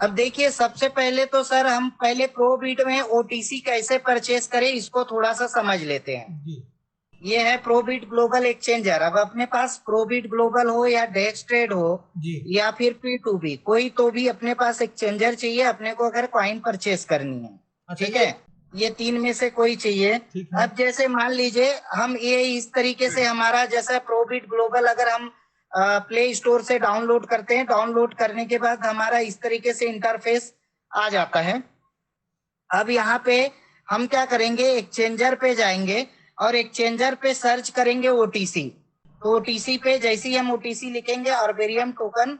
अब देखिए, सबसे पहले तो सर हम पहले प्रोबीट में ओटीसी कैसे परचेस करें इसको थोड़ा सा समझ लेते हैं। जी ये है प्रोबीट ग्लोबल एक्सचेंजर। अब अपने पास प्रोबीट ग्लोबल हो या डेक्स ट्रेड हो जी या फिर P2B, कोई तो भी अपने पास एक्सचेंजर चाहिए अपने को अगर कॉइन परचेस करनी है। अच्छा ठीक है, ये तीन में से कोई चाहिए। ठीक है। अब जैसे मान लीजिए हम ये इस तरीके से हमारा जैसा प्रोबीट ग्लोबल अगर हम प्ले स्टोर से डाउनलोड करते हैं, डाउनलोड करने के बाद हमारा इस तरीके से इंटरफेस आ जाता है। अब यहाँ पे हम क्या करेंगे, एक्सचेंजर पे जाएंगे और एक्सचेंजर पे सर्च करेंगे ओटीसी। तो ओटीसी पे जैसे ही हम ओटीसी लिखेंगे, आर्बेरियम टोकन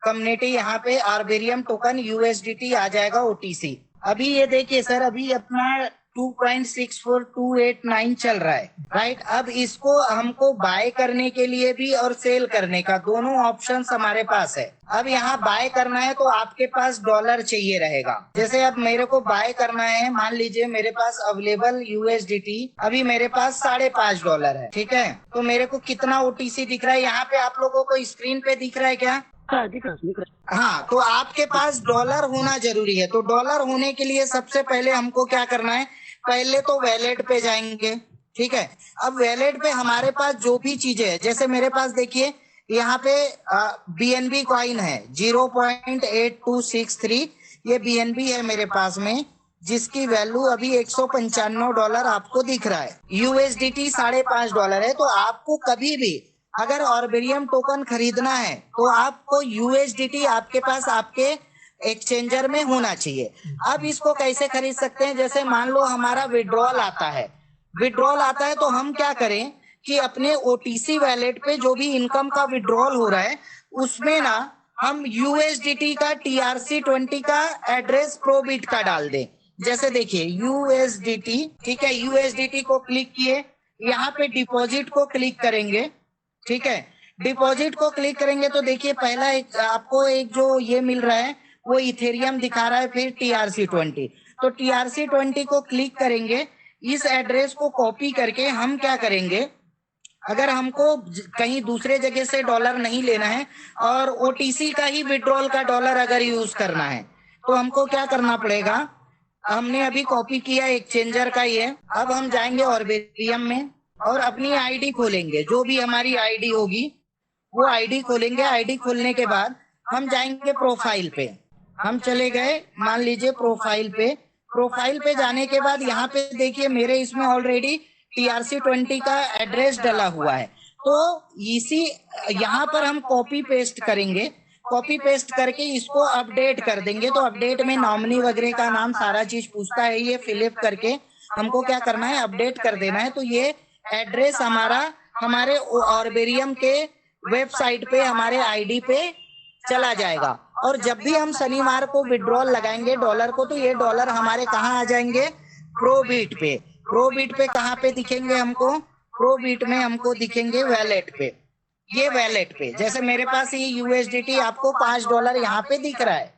कम्युनिटी, यहाँ पे आर्बेरियम टोकन यूएसडीटी आ जाएगा ओटीसी। अभी ये देखिए सर, अभी अपना 2.64289 चल रहा है, राइट। अब इसको हमको बाय करने के लिए भी और सेल करने का दोनों ऑप्शन हमारे पास है। अब यहाँ बाय करना है तो आपके पास डॉलर चाहिए रहेगा। जैसे अब मेरे को बाय करना है, मान लीजिए मेरे पास अवेलेबल यूएसडीटी अभी मेरे पास $5.5 है। ठीक है, तो मेरे को कितना ओटीसी दिख रहा है यहाँ पे, आप लोगों को स्क्रीन पे दिख रहा है क्या? हाँ, तो आपके पास डॉलर होना जरूरी है। तो डॉलर होने के लिए सबसे पहले हमको क्या करना है, पहले तो वैलेट पे जाएंगे। ठीक है, अब वैलेट पे हमारे पास जो भी चीजें है, जैसे मेरे पास देखिए यहाँ पे बीएनबी कॉइन है 0.8263, ये बीएनबी है मेरे पास में, जिसकी वैल्यू अभी $195 आपको दिख रहा है। यूएसडीटी $5.5 है। तो आपको कभी भी अगर ऑर्बिरियम टोकन खरीदना है तो आपको यूएसडीटी आपके पास आपके एक्सचेंजर में होना चाहिए। अब इसको कैसे खरीद सकते हैं, जैसे मान लो हमारा विड्रॉल आता है, विड्रॉल आता है तो हम क्या करें कि अपने ओटीसी वैलेट पे जो भी इनकम का विड्रॉल हो रहा है उसमें ना हम यूएसडीटी का TRC20 का एड्रेस प्रोबिट का डाल दें। जैसे देखिए यूएसडीटी, ठीक है, यूएसडीटी को क्लिक किए, यहाँ पे डिपॉजिट को क्लिक करेंगे। ठीक है, डिपॉजिट को क्लिक करेंगे तो देखिए पहला आपको एक जो ये मिल रहा है वो इथेरियम दिखा रहा है, फिर TRC20। तो TRC20 को क्लिक करेंगे, इस एड्रेस को कॉपी करके हम क्या करेंगे, अगर हमको कहीं दूसरे जगह से डॉलर नहीं लेना है और ओटीसी का ही विड्रॉल का डॉलर अगर यूज करना है तो हमको क्या करना पड़ेगा, हमने अभी कॉपी किया एक्सचेंजर का ये। अब हम जाएंगे ऑर्बिरियम में और अपनी आईडी खोलेंगे, जो भी हमारी आईडी होगी वो आईडी खोलेंगे। आईडी खोलने के बाद हम जाएंगे प्रोफाइल पे, हम चले गए मान लीजिए प्रोफाइल पे। प्रोफाइल पे जाने के बाद यहाँ पे देखिए मेरे इसमें ऑलरेडी TRC20 का एड्रेस डला हुआ है। तो इसी यहाँ पर हम कॉपी पेस्ट करेंगे, कॉपी पेस्ट करके इसको अपडेट कर देंगे। तो अपडेट में नॉमिनी वगैरह का नाम सारा चीज पूछता है, ये फिलअप करके हमको क्या करना है, अपडेट कर देना है। तो ये एड्रेस हमारा हमारे ऑर्बेरियम के वेबसाइट पे हमारे आईडी पे चला जाएगा। और जब भी हम शनिवार को विड्रॉल लगाएंगे डॉलर को, तो ये डॉलर हमारे कहाँ आ जाएंगे, प्रोबीट पे। प्रोबीट पे कहाँ पे दिखेंगे हमको, प्रोबीट में हमको दिखेंगे वैलेट पे। ये वैलेट पे जैसे मेरे पास ये यूएसडीटी आपको $5 यहाँ पे दिख रहा है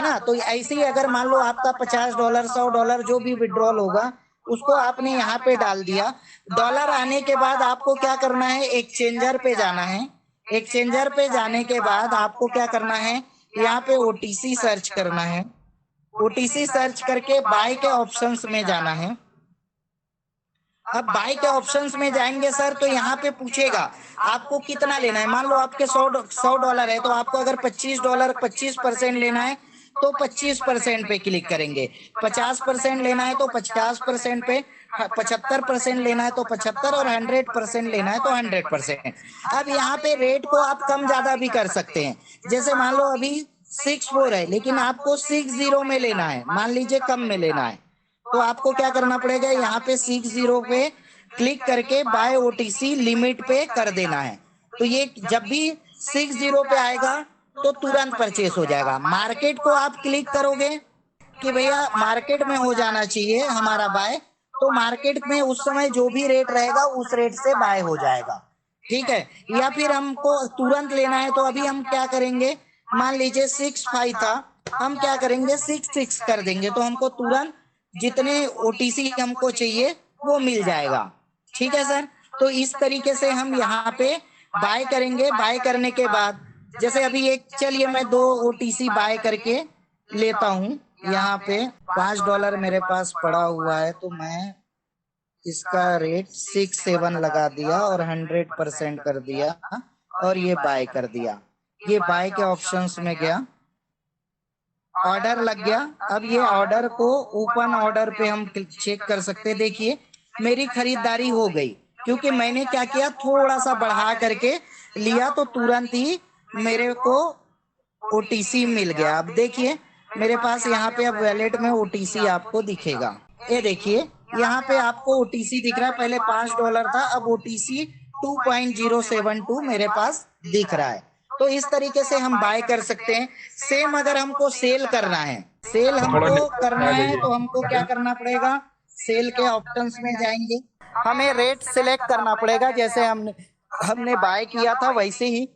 ना। तो ऐसे ही अगर मान लो आपका $50 $100 जो भी विड्रॉल होगा उसको आपने यहाँ पे डाल दिया। डॉलर आने के बाद आपको क्या करना है, एक्सचेंजर पे जाना है। एक्सचेंजर पे जाने के बाद आपको क्या करना है, यहाँ पे ओटीसी सर्च करना है। ओटीसी सर्च करके बाय के ऑप्शंस में जाना है। अब बाय के ऑप्शंस में जाएंगे सर तो यहाँ पे पूछेगा आपको कितना लेना है। मान लो आपके $100 है तो आपको अगर $25 25% लेना है तो 25% पे क्लिक करेंगे। 50% लेना है तो 50% पे, 75% लेना है तो 75 और 100% लेना है तो 100%। अब यहाँ पे रेट को आप कम ज्यादा भी कर सकते हैं। जैसे मान लो अभी 64 है लेकिन आपको 60 में लेना है, मान लीजिए कम में लेना है, तो आपको क्या करना पड़ेगा, यहाँ पे 60 पे क्लिक करके बाय ओटीसी लिमिट पे कर देना है। तो ये जब भी 60 पे आएगा तो तुरंत परचेस हो जाएगा। मार्केट को आप क्लिक करोगे कि भैया मार्केट में हो जाना चाहिए हमारा बाय, तो मार्केट में उस समय जो भी रेट रहेगा उस रेट से बाय हो जाएगा। ठीक है, या फिर हमको तुरंत लेना है तो अभी हम क्या करेंगे, मान लीजिए 65 था, हम क्या करेंगे 66 कर देंगे, तो हमको तुरंत जितने ओटीसी हमको चाहिए वो मिल जाएगा। ठीक है सर, तो इस तरीके से हम यहाँ पे बाय करेंगे। बाय करने के बाद जैसे अभी एक, चलिए मैं 2 ओटीसी बाय करके लेता हूँ। यहाँ पे $5 मेरे पास पड़ा हुआ है, तो मैं इसका रेट 6-7 लगा दिया और 100% कर दिया और ये बाय कर दिया। ये बाय के ऑप्शंस में गया, ऑर्डर लग गया। अब ये ऑर्डर को ओपन ऑर्डर पे हम चेक कर सकते हैं। देखिए मेरी खरीदारी हो गई, क्योंकि मैंने क्या किया, थोड़ा सा बढ़ा करके लिया तो तुरंत ही मेरे को ओटीसी मिल गया। अब देखिए मेरे पास यहाँ पे अब वैलेट में ओटीसी आपको दिखेगा। ये देखिए यहाँ पे आपको ओटीसी दिख रहा है, पहले $5 था, अब ओटीसी 2.072 मेरे पास दिख रहा है। तो इस तरीके से हम बाय कर सकते हैं। सेम अगर हमको सेल करना है, सेल हमको करना है तो हमको क्या करना पड़ेगा, सेल के ऑप्शंस में जाएंगे, हमें रेट सिलेक्ट करना पड़ेगा। जैसे हमने बाय किया था वैसे ही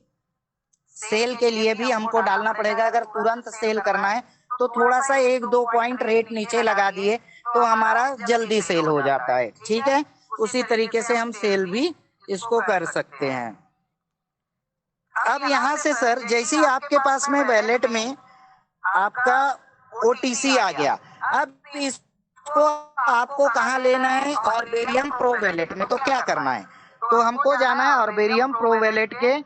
सेल के लिए भी हमको डालना पड़ेगा। अगर तुरंत सेल करना है तो थोड़ा सा 1-2 पॉइंट रेट नीचे लगा दिए तो हमारा जल्दी सेल हो जाता है। ठीक है, उसी तरीके से हम सेल भी इसको कर सकते हैं। अब यहाँ से सर जैसे ही आपके पास में वैलेट में आपका ओटीसी आ गया, अब इसको आपको कहाँ लेना है, ऑर्बेरियम प्रो वैलेट में। तो क्या करना है, तो हमको जाना है ऑर्बेरियम प्रो वैलेट के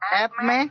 ऐप में।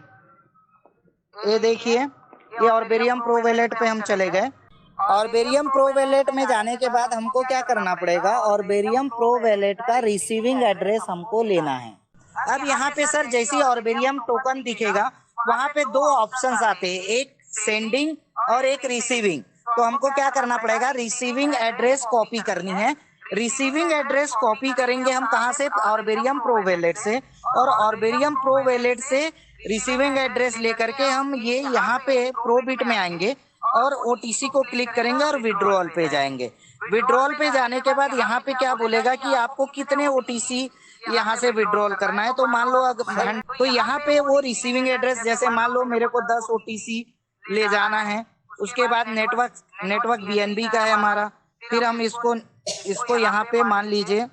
ये देखिए ये ऑर्बेरियम प्रो वैलेट पे हम चले गए। ऑर्बेरियम प्रो वैलेट में जाने के बाद हमको क्या करना पड़ेगा, ऑर्बेरियम प्रो वैलेट का रिसीविंग एड्रेस हमको लेना है। अब यहाँ पे सर जैसे ही ऑर्बेरियम टोकन दिखेगा वहां पे 2 ऑप्शंस आते हैं, एक सेंडिंग और एक रिसीविंग। तो हमको क्या करना पड़ेगा, रिसीविंग एड्रेस कॉपी करनी है। रिसीविंग एड्रेस कॉपी करेंगे हम कहाँ से, ऑर्बेरियम प्रो वैलेट से, और ऑर्बेरियम प्रो वैलेट से रिसीविंग एड्रेस लेकर के हम ये यहाँ पे प्रोबिट में आएंगे और ओटीसी को क्लिक करेंगे और विड्रॉल पे जाएंगे। विड्रॉल पे जाने के बाद यहाँ पे क्या बोलेगा कि आपको कितने ओटीसी यहाँ से विड्रॉल करना है। तो मान लो अगर तो यहाँ पे वो रिसीविंग एड्रेस, जैसे मान लो मेरे को 10 ओटीसी ले जाना है, उसके बाद नेटवर्क बीएनबी का है हमारा, फिर हम इसको यहाँ पे मान लीजिए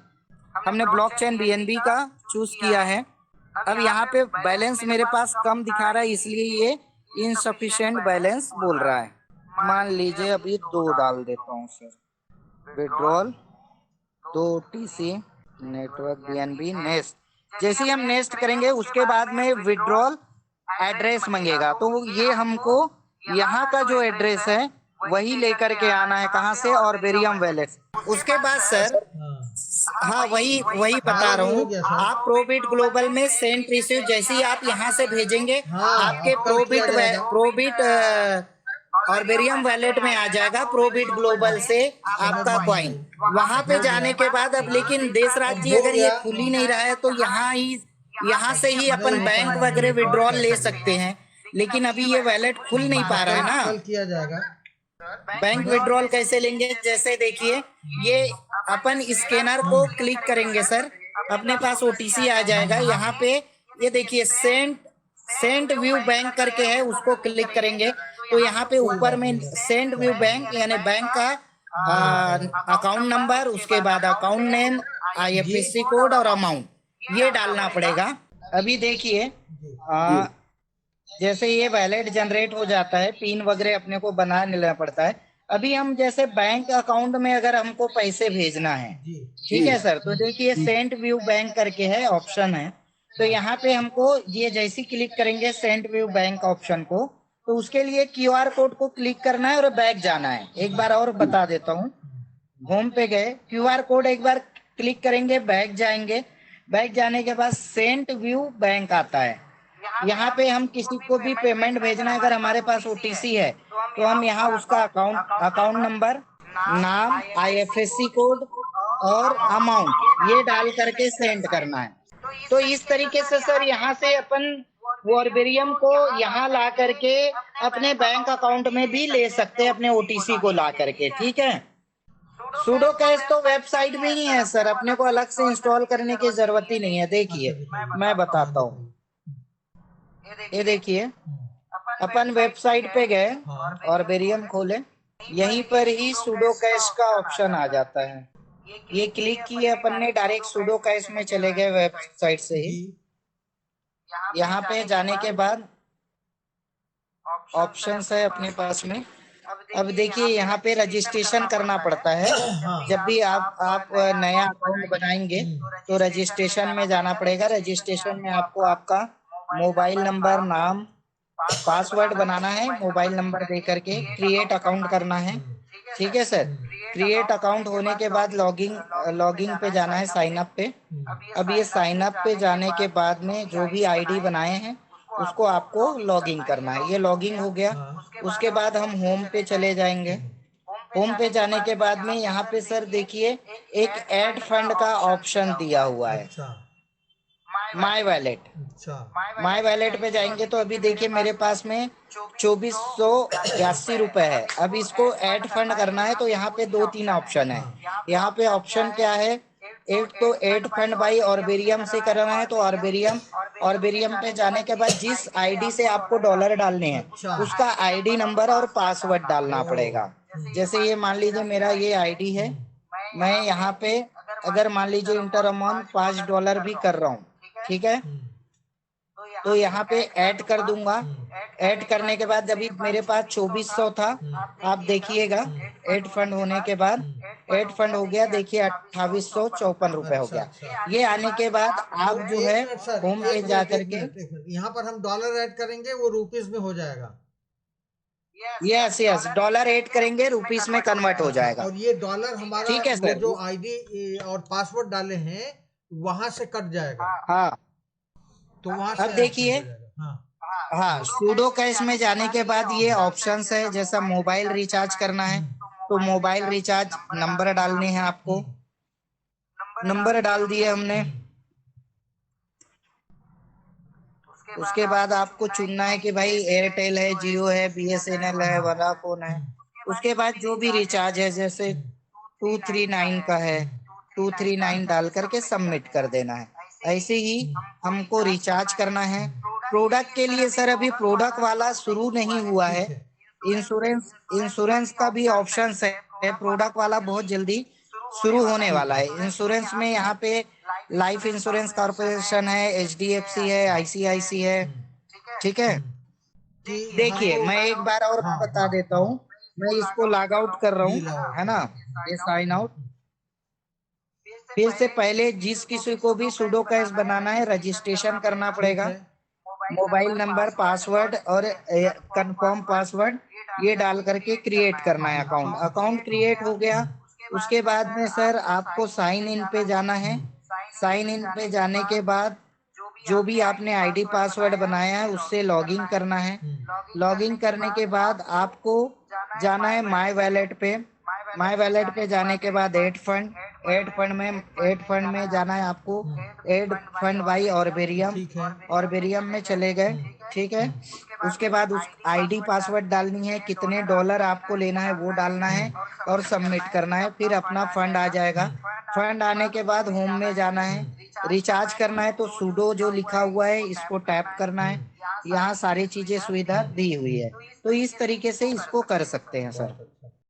हमने ब्लॉकचेन बीएनबी का चूज किया है। अब यहाँ पे बैलेंस मेरे पास कम दिखा रहा है, इसलिए ये इनसफिशिएंट बैलेंस बोल रहा है। मान लीजिए अभी 2 डाल देता हूँ sir, withdrawal 2 OTC network BNB nest. जैसे ही हम नेस्ट करेंगे उसके बाद में विड्रॉल एड्रेस मांगेगा, तो ये हमको यहाँ का जो एड्रेस है वही लेकर के आना है, कहाँ से, ऑर्बेरियम वैलेट। उसके बाद सर हाँ वही बता रहा हूँ, आप प्रोबिट ग्लोबल में सेंड रिसीव जैसे ही आप यहाँ से भेजेंगे आपके प्रोबिट ऑर्बेरियम वैलेट में आ जाएगा, प्रोबिट ग्लोबल से आपका कॉइन। वहां पे जाने के बाद अब लेकिन देश राज्य अगर ये खुल ही नहीं रहा है तो यहाँ से ही अपन बैंक वगैरह विड्रॉल ले सकते हैं, लेकिन अभी ये वैलेट खुल नहीं पा रहा है ना। कल किया जाएगा। बैंक विड्रॉल कैसे लेंगे, जैसे देखिए ये अपन स्कैनर को क्लिक करेंगे सर, अपने पास ओटीसी आ जाएगा। यहाँ पे ये देखिए सेंट व्यू बैंक करके है, उसको क्लिक करेंगे तो यहाँ पे ऊपर में सेंट व्यू बैंक यानी बैंक का अकाउंट नंबर, उसके बाद अकाउंट नेम, आईएफएससी कोड और अमाउंट ये डालना पड़ेगा। अभी देखिए जैसे ये वैलेट जनरेट हो जाता है, पिन वगैरह अपने को बना लेना पड़ता है। अभी हम जैसे बैंक अकाउंट में अगर हमको पैसे भेजना है, ठीक है सर, तो देखिए सेंट व्यू बैंक करके है, ऑप्शन है। तो यहाँ पे हमको ये जैसे क्लिक करेंगे सेंट व्यू बैंक ऑप्शन को, तो उसके लिए क्यूआर कोड को क्लिक करना है और बैक जाना है। एक बार और बता देता हूँ, होम पे गए, क्यूआर कोड एक बार क्लिक करेंगे, बैक जाएंगे, बैक जाने के बाद सेंट व्यू बैंक आता है। यहाँ पे हम किसी को भी पेमेंट भेजना है, अगर हमारे पास ओटीसी है तो हम यहाँ उसका अकाउंट नंबर, नाम, आईएफएससी कोड और अमाउंट ये डाल करके सेंड करना है। तो इस तरीके से सर यहाँ से अपन ऑर्बेरियम को यहाँ ला करके अपने बैंक अकाउंट में भी ले सकते हैं, अपने ओटीसी को ला करके। ठीक है, सूडो कैश तो वेबसाइट में ही है सर, अपने को अलग से इंस्टॉल करने की जरूरत ही नहीं है। देखिए मैं बताता हूँ, ये देखिए अपन वेबसाइट पे गए, ऑर्बेरियम खोले, यहीं पर ही सूडो कैश का ऑप्शन आ जाता है। ये क्लिक किए अपन ने, डायरेक्ट सूडो कैश में चले गए वेबसाइट से ही। यहाँ पे जाने के बाद ऑप्शंस है अपने पास में। अब देखिए यहाँ पे रजिस्ट्रेशन करना पड़ता है। हाँ। जब भी आप नया अकाउंट बनाएंगे तो रजिस्ट्रेशन में जाना पड़ेगा। रजिस्ट्रेशन में आपको आपका मोबाइल नंबर, नाम, पासवर्ड बनाना है, मोबाइल नंबर दे करके क्रिएट अकाउंट करना है। ठीक है सर। क्रिएट अकाउंट होने के बाद लॉगिंग पे जाना है, साइन अप पे। अब ये साइन अप पे जाने के बाद में जो भी आईडी बनाए हैं उसको आपको लॉगिन करना है। ये लॉगिन हो गया। उसके बाद हम होम पे चले जाएंगे। होम पे जाने के बाद में यहाँ पे सर देखिए एक ऐड फंड का ऑप्शन दिया हुआ है, अच्छा माई वैलेट। अच्छा माई वैलेट पे जाएंगे तो अभी देखिए मेरे पास में 2482 रुपए है। अब इसको ऐड फंड करना है तो यहाँ पे 2-3 ऑप्शन है। यहाँ पे ऑप्शन क्या है, एक तो ऐड फंड बाई ऑर्बिरियम से करना है तो ऑर्बिरियम पे जाने के बाद जिस आईडी से आपको डॉलर डालने हैं अच्छा उसका आईडी नंबर और पासवर्ड डालना ओ पड़ेगा। जैसे ये मान लीजिए मेरा ये आईडी है, मैं यहाँ पे अगर मान लीजिए इंटर अमाउंट $5 भी कर रहा हूँ, ठीक है, तो यहाँ पे ऐड कर दूंगा। ऐड करने के बाद अभी मेरे पास 2400 था, आप देखिएगा ऐड फंड होने के बाद ऐड फंड हो गया, देखिए 2854 रुपए हो अच्छा गया। अच्छा। ये आने के बाद आप तो जो एक है मिनट सर, होम पे जा करके, एक मिनट, यहाँ पर हम डॉलर ऐड करेंगे, वो रुपीस में हो जाएगा। यस यस, डॉलर ऐड करेंगे रुपीस में कन्वर्ट हो अच्छा, जाएगा। और ये डॉलर हमारा ठीक है वो सर। जो आईडी और पासवर्ड डाले हैं वहां से कट जाएगा, हाँ, तो वहां से अब ऐड फंड देखिए, हो जाएगा। हाँ हाँ, सूडो कैश में जाने के बाद ये ऑप्शंस है, जैसा मोबाइल रिचार्ज करना है तो मोबाइल रिचार्ज नंबर डालने हैं आपको। नंबर डाल दिए हमने। उसके बाद आपको चुनना है कि भाई एयरटेल है, जियो है, बीएसएनएल है, वोडाफोन है। उसके बाद जो भी रिचार्ज है, जैसे 239 का है, 239 डाल करके सबमिट कर देना है। ऐसे ही हमको रिचार्ज करना है। प्रोडक्ट के लिए सर अभी प्रोडक्ट वाला शुरू नहीं हुआ है। ठीक है। इंश्योरेंस इंश्योरेंस का भी ऑप्शन है। प्रोडक्ट वाला बहुत जल्दी शुरू होने ठीक वाला है। है। इंश्योरेंस में यहाँ पे लाइफ इंश्योरेंस कॉर्पोरेशन है, एचडीएफसी है, आईसीआईसी है। ठीक है। कि देखिए हमको, मैं एक बार और हाँ बता हाँ देता हाँ, हूँ। मैं इसको लॉग आउट कर रहा जी हूँ, लाओ है ना, ये साइन आउट। फिर से पहले जिस किसी को भी सूडो कैश बनाना है रजिस्ट्रेशन करना ठीक पड़ेगा। है। मोबाइल नंबर, पासवर्ड और कंफर्म पासवर्ड ये डाल करके क्रिएट करना है अकाउंट। अकाउंट क्रिएट हो गया। उसके बाद में सर आपको साइन इन पे जाना है। साइन इन पे जाने के बाद जो भी आपने आईडी पासवर्ड बनाया है उससे लॉगिन करना है। लॉगिन करने के बाद आपको जाना है माय वैलेट पे। माय वैलेट पे जाने के बाद ऐड फंड में जाना है आपको। ऐड फंड बाई ऑर्बिरियम, ठीक है। ऑर्बिरियम में चले गए। ठीक है। उसके बाद उस आईडी पासवर्ड डालनी है, कितने डॉलर आपको लेना है वो डालना है और सबमिट करना है। फिर अपना फंड आ जाएगा। फंड आने के बाद होम में जाना है। रिचार्ज करना है तो सूडो जो लिखा हुआ है इसको टैप करना है। यहाँ सारी चीजें सुविधा दी हुई है। तो इस तरीके से इसको कर सकते हैं सर।